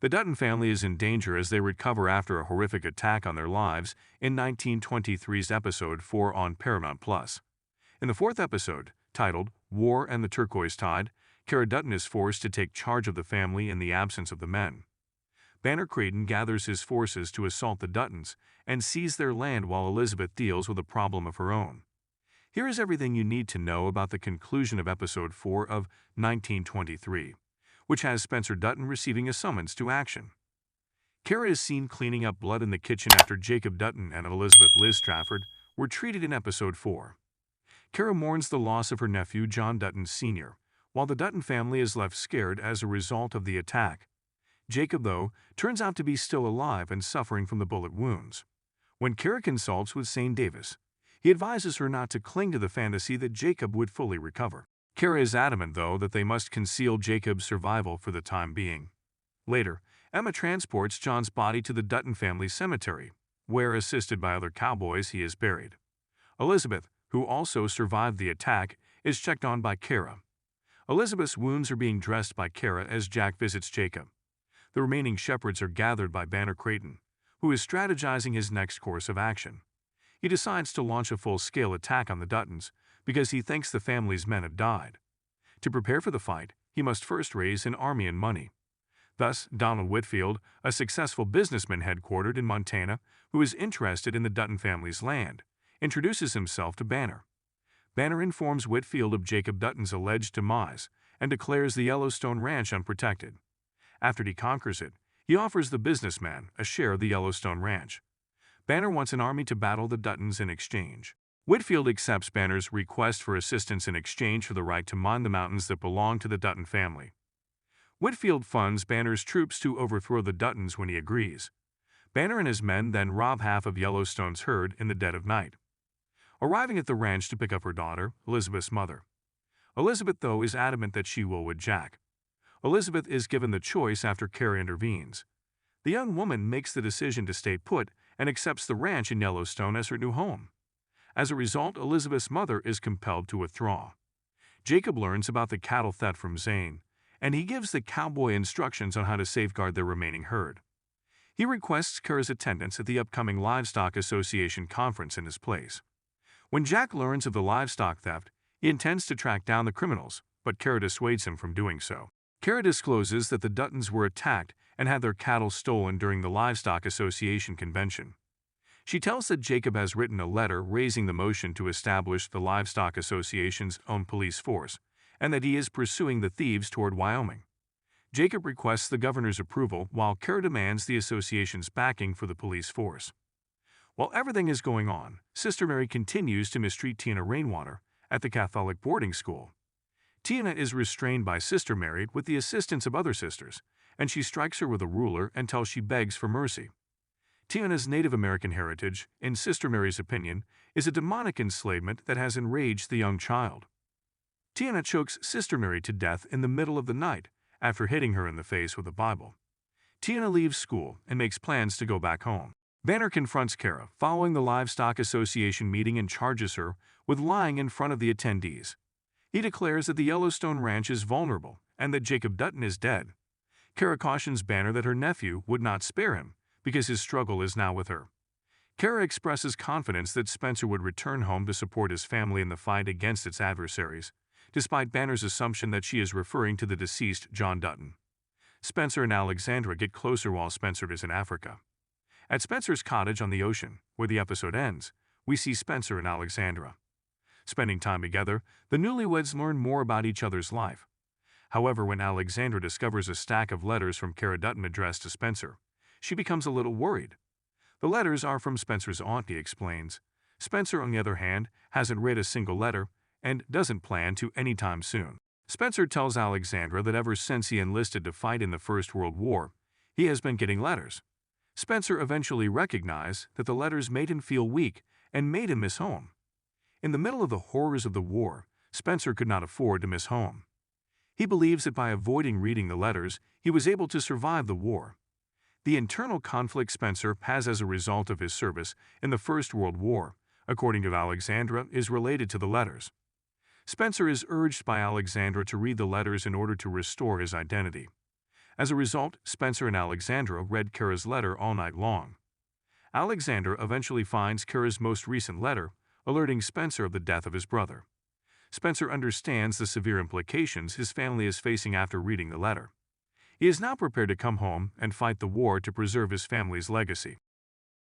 The Dutton family is in danger as they recover after a horrific attack on their lives in 1923's episode 4 on Paramount+. In the fourth episode, titled War and the Turquoise Tide, Cara Dutton is forced to take charge of the family in the absence of the men. Banner Creighton gathers his forces to assault the Duttons and seize their land while Elizabeth deals with a problem of her own. Here is everything you need to know about the conclusion of episode 4 of 1923, which has Spencer Dutton receiving a summons to action. Cara is seen cleaning up blood in the kitchen after Jacob Dutton and Elizabeth Liz Strafford were treated in episode 4. Cara mourns the loss of her nephew John Dutton Sr., while the Dutton family is left scared as a result of the attack. Jacob, though, turns out to be still alive and suffering from the bullet wounds. When Cara consults with Zane Davis, he advises her not to cling to the fantasy that Jacob would fully recover. Cara is adamant, though, that they must conceal Jacob's survival for the time being. Later, Emma transports John's body to the Dutton family cemetery, where, assisted by other cowboys, he is buried. Elizabeth, who also survived the attack, is checked on by Cara. Elizabeth's wounds are being dressed by Cara as Jack visits Jacob. The remaining shepherds are gathered by Banner Creighton, who is strategizing his next course of action. He decides to launch a full-scale attack on the Duttons because he thinks the family's men have died. To prepare for the fight, he must first raise an army and money. Thus, Donald Whitfield, a successful businessman headquartered in Montana who is interested in the Dutton family's land, introduces himself to Banner. Banner informs Whitfield of Jacob Dutton's alleged demise and declares the Yellowstone Ranch unprotected. After he conquers it, he offers the businessman a share of the Yellowstone Ranch. Banner wants an army to battle the Duttons in exchange. Whitfield accepts Banner's request for assistance in exchange for the right to mine the mountains that belong to the Dutton family. Whitfield funds Banner's troops to overthrow the Duttons when he agrees. Banner and his men then rob half of Yellowstone's herd in the dead of night, arriving at the ranch to pick up her daughter, Elizabeth's mother. Elizabeth, though, is adamant that she will with Jack. Elizabeth is given the choice after Cara intervenes. The young woman makes the decision to stay put and accepts the ranch in Yellowstone as her new home. As a result, Elizabeth's mother is compelled to withdraw. Jacob learns about the cattle theft from Zane, and he gives the cowboy instructions on how to safeguard their remaining herd. He requests Cara's attendance at the upcoming Livestock Association conference in his place. When Jack learns of the livestock theft, he intends to track down the criminals, but Cara dissuades him from doing so. Cara discloses that the Duttons were attacked and had their cattle stolen during the Livestock Association convention. She tells that Jacob has written a letter raising the motion to establish the Livestock Association's own police force, and that he is pursuing the thieves toward Wyoming. Jacob requests the governor's approval, while Cara demands the association's backing for the police force. While everything is going on, Sister Mary continues to mistreat Tiana Rainwater at the Catholic boarding school. Tiana is restrained by Sister Mary with the assistance of other sisters, and she strikes her with a ruler until she begs for mercy. Tiana's Native American heritage, in Sister Mary's opinion, is a demonic enslavement that has enraged the young child. Tiana chokes Sister Mary to death in the middle of the night after hitting her in the face with a Bible. Tiana leaves school and makes plans to go back home. Banner confronts Cara following the Livestock Association meeting and charges her with lying in front of the attendees. He declares that the Yellowstone Ranch is vulnerable and that Jacob Dutton is dead. Cara cautions Banner that her nephew would not spare him because his struggle is now with her. Cara expresses confidence that Spencer would return home to support his family in the fight against its adversaries, despite Banner's assumption that she is referring to the deceased John Dutton. Spencer and Alexandra get closer while Spencer is in Africa. At Spencer's cottage on the ocean, where the episode ends, we see Spencer and Alexandra. Spending time together, the newlyweds learn more about each other's life. However, when Alexandra discovers a stack of letters from Cara Dutton addressed to Spencer, she becomes a little worried. The letters are from Spencer's aunt, he explains. Spencer, on the other hand, hasn't read a single letter and doesn't plan to anytime soon. Spencer tells Alexandra that ever since he enlisted to fight in the First World War, he has been getting letters. Spencer eventually recognized that the letters made him feel weak and made him miss home. In the middle of the horrors of the war, Spencer could not afford to miss home. He believes that by avoiding reading the letters, he was able to survive the war. The internal conflict Spencer has as a result of his service in the First World War, according to Alexandra, is related to the letters. Spencer is urged by Alexandra to read the letters in order to restore his identity. As a result, Spencer and Alexandra read Kara's letter all night long. Alexandra eventually finds Kara's most recent letter, alerting Spencer of the death of his brother. Spencer understands the severe implications his family is facing after reading the letter. He is now prepared to come home and fight the war to preserve his family's legacy.